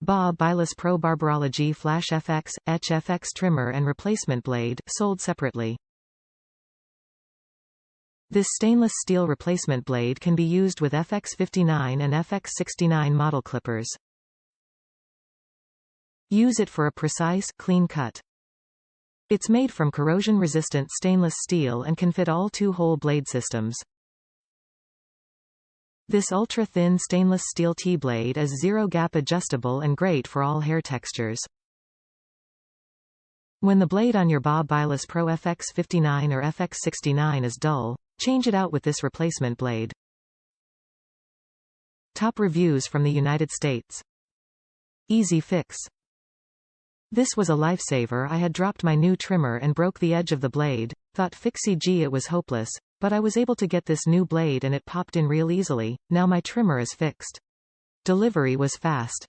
BaBylissPRO Barberology FlashFX, EtchFX trimmer and replacement blade, sold separately. This stainless steel replacement blade can be used with FX59 and FX69 model clippers. Use it for a precise, clean cut. It's made from corrosion-resistant stainless steel and can fit all 2-hole blade systems. This ultra-thin stainless steel T-blade is zero-gap adjustable and great for all hair textures. When the blade on your BaBylissPRO FX59 or FX69 is dull, change it out with this replacement blade. Top reviews from the United States. Easy fix. This was a lifesaver. I had dropped my new trimmer and broke the edge of the blade, thought fixi it was hopeless, but I was able to get this new blade and it popped in real easily. Now my trimmer is fixed. Delivery was fast.